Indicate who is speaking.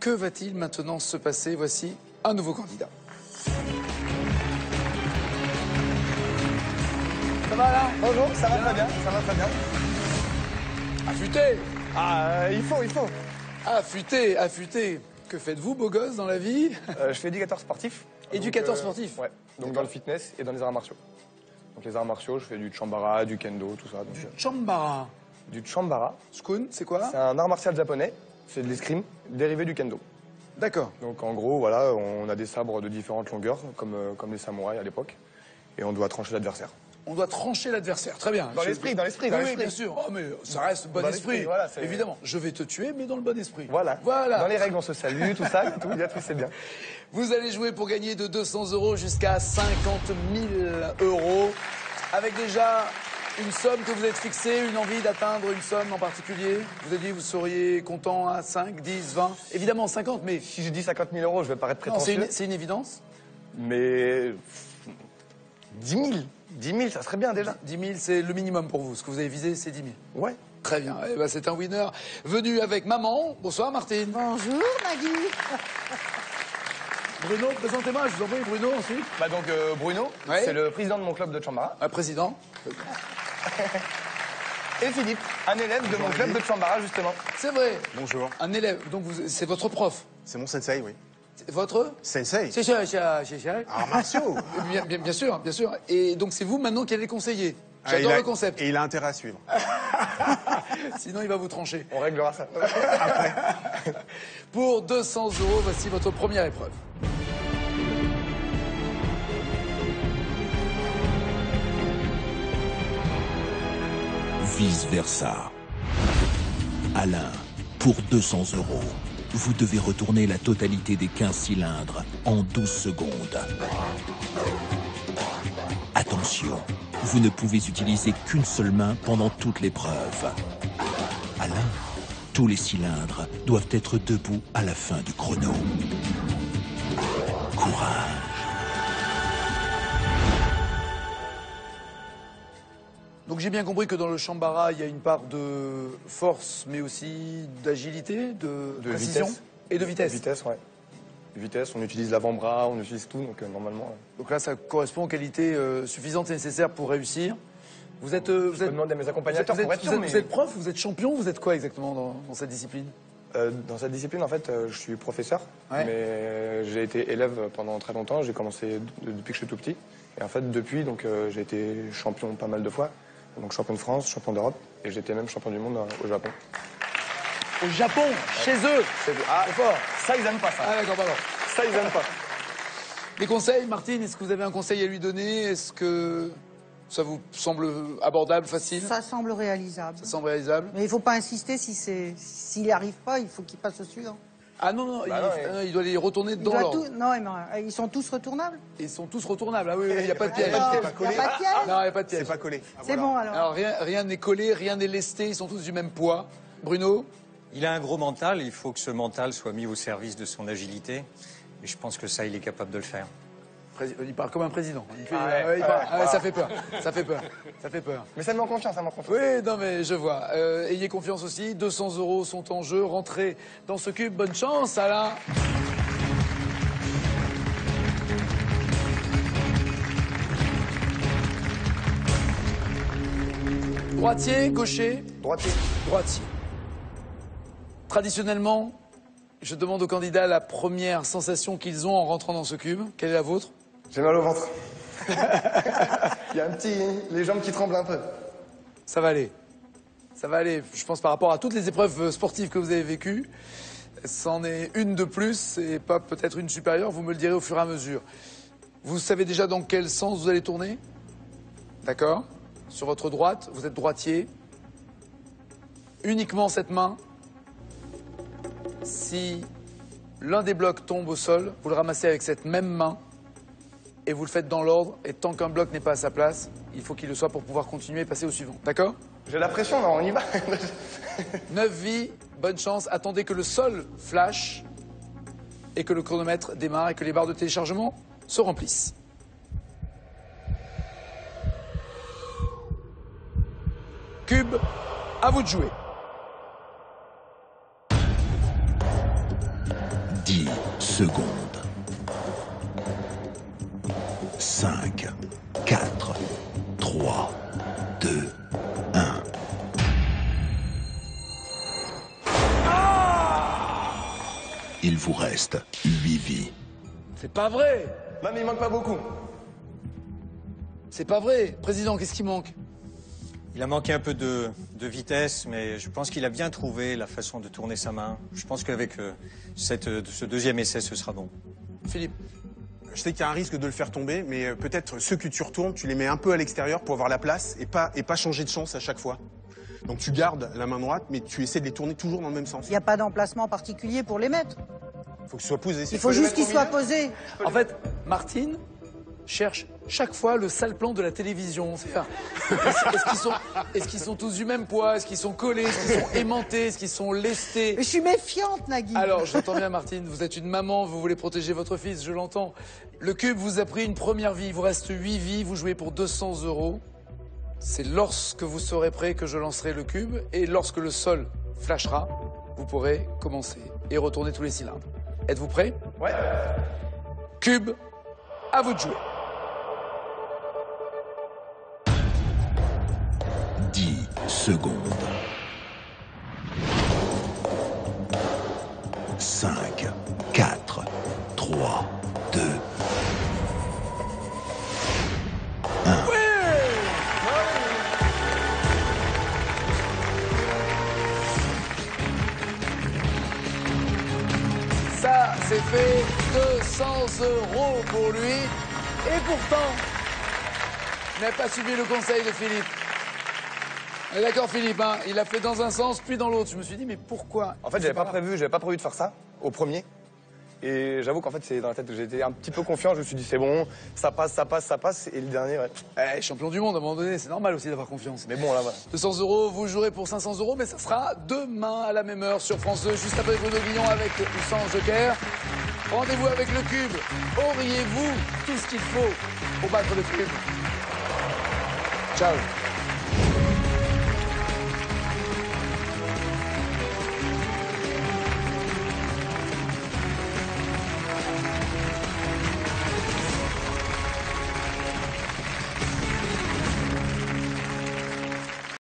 Speaker 1: Que va-t-il maintenant se passer? Voici un nouveau candidat. Ça va là?
Speaker 2: Bonjour, ça va très bien, ça va très bien.
Speaker 1: Affûté!
Speaker 2: Il faut.
Speaker 1: Affûté, affûté. Que faites-vous, beau gosse, dans la vie?
Speaker 2: Je suis éducateur sportif.
Speaker 1: Éducateur sportif?
Speaker 2: Ouais, donc dans le fitness et dans les arts martiaux. Donc les arts martiaux, je fais du chambara, du kendo, tout ça. Donc,
Speaker 1: Du chambara.
Speaker 2: du chambara,
Speaker 1: Shkun, c'est quoi?
Speaker 2: c'est un art martial japonais, c'est de l'escrime dérivé du kendo.
Speaker 1: D'accord.
Speaker 2: Donc en gros, voilà, on a des sabres de différentes longueurs, comme les samouraïs à l'époque, et on doit trancher l'adversaire.
Speaker 1: On doit trancher l'adversaire, très bien.
Speaker 2: Dans l'esprit.
Speaker 1: Oui, bien sûr. Oh, mais ça reste bon
Speaker 2: Dans
Speaker 1: esprit.
Speaker 2: l'esprit, voilà,
Speaker 1: évidemment. Je vais te tuer, mais dans le bon esprit.
Speaker 2: Voilà.
Speaker 1: Voilà.
Speaker 2: Dans les règles, on se salue, tout ça, tout, c'est bien.
Speaker 1: Vous allez jouer pour gagner de 200 € jusqu'à 50 000 €. Avec déjà une somme que vous êtes fixée, une envie d'atteindre une somme en particulier. Vous avez dit que vous seriez content à 5, 10, 20, évidemment 50, mais...
Speaker 2: Si je dis 50 000 €, je vais paraître
Speaker 1: Non,
Speaker 2: prétentieux.
Speaker 1: c'est une évidence.
Speaker 2: Mais 10 000, 10 000, ça serait bien déjà.
Speaker 1: 10 000, c'est le minimum pour vous. Ce que vous avez visé, c'est 10 000.
Speaker 2: Ouais.
Speaker 1: Très bien. Eh ben, c'est un winner venu avec maman. Bonsoir, Martine.
Speaker 3: Bonjour Maggie.
Speaker 1: Bruno, présentez-moi. Je vous en prie, Bruno, ensuite.
Speaker 2: Bah donc Bruno,
Speaker 1: Ouais.
Speaker 2: c'est le président de mon club de chambara.
Speaker 1: Un président.
Speaker 2: Et Philippe, un élève de mon club de chambara, justement.
Speaker 1: C'est vrai.
Speaker 4: Bonjour.
Speaker 1: Un élève. Donc, c'est votre prof.
Speaker 4: C'est mon sensei, oui.
Speaker 1: Votre
Speaker 4: Sensei.
Speaker 1: C'est ça.
Speaker 4: Arts martiaux.
Speaker 1: Bien sûr, bien sûr. Et donc, c'est vous maintenant qui allez conseiller. J'adore le concept.
Speaker 4: Et il a intérêt à suivre.
Speaker 1: Sinon, il va vous trancher.
Speaker 2: On réglera ça.
Speaker 1: Pour 200 €, voici votre première épreuve.
Speaker 5: Vice versa. Alain, pour 200 €, vous devez retourner la totalité des 15 cylindres en 12 secondes. Attention, vous ne pouvez utiliser qu'une seule main pendant toute l'épreuve. Alain, tous les cylindres doivent être debout à la fin du chrono. Courage.
Speaker 1: Donc j'ai bien compris que dans le chambara, il y a une part de force, mais aussi d'agilité, de précision
Speaker 2: vitesse.
Speaker 1: et de vitesse.
Speaker 2: Vitesse, ouais. Vitesse, on utilise l'avant-bras, on utilise tout, donc normalement...
Speaker 1: Donc là, ça correspond aux qualités suffisantes et nécessaires pour réussir. Vous êtes...
Speaker 2: Je peux demander à mes accompagnateurs pour être sûr, mais...
Speaker 1: Vous êtes prof, vous êtes champion, vous êtes quoi exactement dans cette discipline?
Speaker 2: Dans cette discipline, en fait, je suis professeur,
Speaker 1: Ouais.
Speaker 2: mais j'ai été élève pendant très longtemps. J'ai commencé depuis que je suis tout petit. Et en fait, depuis, donc, j'ai été champion pas mal de fois. Donc champion de France, champion d'Europe, et j'étais même champion du monde au Japon.
Speaker 1: Au Japon, chez eux.
Speaker 2: Ah,
Speaker 1: C'est fort.
Speaker 2: ça, ils aiment pas ça.
Speaker 1: Ah d'accord, pardon.
Speaker 2: Ça, ils aiment pas.
Speaker 1: Des conseils, Martine, est-ce que vous avez un conseil à lui donner? Est-ce que ça vous semble abordable, facile?
Speaker 3: Ça semble réalisable.
Speaker 1: Ça semble réalisable?
Speaker 3: Mais il ne faut pas insister s'il n'y arrive pas, il faut qu'il passe au suivant.
Speaker 1: Ah non, non,
Speaker 2: Bah
Speaker 1: il doit les retourner
Speaker 3: Il
Speaker 1: dans
Speaker 3: doit
Speaker 1: l'ordre.
Speaker 3: tout- Non, mais ils sont tous retournables.
Speaker 1: Ils sont tous retournables. Ah oui, il n'y a pas de piège.
Speaker 3: Alors,
Speaker 4: c'est
Speaker 3: il
Speaker 4: pas
Speaker 3: n'y a
Speaker 4: collé.
Speaker 3: pas de piège.
Speaker 1: Non, il n'y a pas de piège.
Speaker 4: C'est pas collé. Ah,
Speaker 3: C'est
Speaker 4: voilà.
Speaker 3: bon alors.
Speaker 1: Alors rien n'est collé, rien n'est lesté, ils sont tous du même poids. Bruno?
Speaker 6: Il a un gros mental, il faut que ce mental soit mis au service de son agilité. Et je pense que ça, il est capable de le faire.
Speaker 1: Il parle comme un président. Il fait-
Speaker 2: ouais,
Speaker 1: il parle-
Speaker 2: voilà.
Speaker 1: Ça fait peur, ça fait peur, ça fait peur.
Speaker 2: Mais ça me met en confiance, ça me met en confiance.
Speaker 1: Oui, non mais je vois. Ayez confiance aussi, 200 € sont en jeu. Rentrez dans ce cube, bonne chance, Alain. Droitier, gaucher,
Speaker 2: Droitier.
Speaker 1: droitier. Traditionnellement, je demande aux candidats la première sensation qu'ils ont en rentrant dans ce cube. Quelle est la vôtre?
Speaker 2: J'ai mal au ventre. Il y a un petit... les jambes qui tremblent un peu.
Speaker 1: Ça va aller. Ça va aller. Je pense par rapport à toutes les épreuves sportives que vous avez vécues, c'en est une de plus et pas peut-être une supérieure. Vous me le direz au fur et à mesure. Vous savez déjà dans quel sens vous allez tourner? D'accord? Sur votre droite, vous êtes droitier. Uniquement cette main. Si l'un des blocs tombe au sol, vous le ramassez avec cette même main et vous le faites dans l'ordre. Et tant qu'un bloc n'est pas à sa place, il faut qu'il le soit pour pouvoir continuer et passer au suivant. D'accord?
Speaker 2: J'ai la pression, non, on y va.
Speaker 1: 9 vies, bonne chance. Attendez que le sol flash et que le chronomètre démarre et que les barres de téléchargement se remplissent. Cube, à vous de jouer.
Speaker 5: 10 secondes. 5, 4, 3, 2, 1. Il vous reste 8 vies.
Speaker 1: C'est pas vrai.
Speaker 2: Même il manque pas beaucoup.
Speaker 1: C'est pas vrai. Président, qu'est-ce qui manque?
Speaker 6: Il a manqué un peu de vitesse, mais je pense qu'il a bien trouvé la façon de tourner sa main. Je pense qu'avec ce deuxième essai, ce sera bon.
Speaker 1: Philippe.
Speaker 4: Je sais qu'il y a un risque de le faire tomber, mais peut-être ceux que tu retournes, tu les mets un peu à l'extérieur pour avoir la place et pas changer de chance à chaque fois. Donc tu gardes la main droite, mais tu essaies de les tourner toujours dans le même sens.
Speaker 3: Il n'y a pas d'emplacement particulier pour les mettre.
Speaker 4: Il faut que ce soit posé.
Speaker 3: Il faut juste qu'ils soient posés.
Speaker 1: En fait, Martine cherche chaque fois le sale plan de la télévision. Est-ce qu'ils sont tous du même poids? Est-ce qu'ils sont collés? Est-ce qu'ils sont aimantés? Est-ce qu'ils sont lestés?
Speaker 3: Mais je suis méfiante, Nagui.
Speaker 1: Alors, j'entends bien, Martine, vous êtes une maman, vous voulez protéger votre fils, je l'entends. Le cube vous a pris une première vie, il vous reste 8 vies, vous jouez pour 200 €. C'est lorsque vous serez prêt que je lancerai le cube, et lorsque le sol flashera, vous pourrez commencer et retourner tous les cylindres. Êtes-vous prêts?
Speaker 2: Ouais.
Speaker 1: Cube, à vous de jouer.
Speaker 5: 10 secondes. 5, 4, 3, 2, 1.
Speaker 1: Ça, c'est fait 200 € pour lui. Et pourtant, il n'a pas suivi le conseil de Philippe. On est d'accord, Philippe, hein, il a fait dans un sens, puis dans l'autre. Je me suis dit, mais pourquoi?
Speaker 2: En fait, j'avais pas prévu de faire ça au premier. Et j'avoue qu'en fait, c'est dans la tête que j'étais un petit peu confiant. Je me suis dit, c'est bon, ça passe, ça passe, ça passe. Et le dernier, ouais.
Speaker 1: Eh, champion du monde, à un moment donné, c'est normal aussi d'avoir confiance.
Speaker 2: Mais bon, là, voilà.
Speaker 1: 200 €, vous jouerez pour 500 €, mais ça sera demain à la même heure sur France 2, juste après Bruno Guillon avec ou sans Joker. Rendez-vous avec le cube. Auriez-vous tout ce qu'il faut pour battre le cube? Ciao.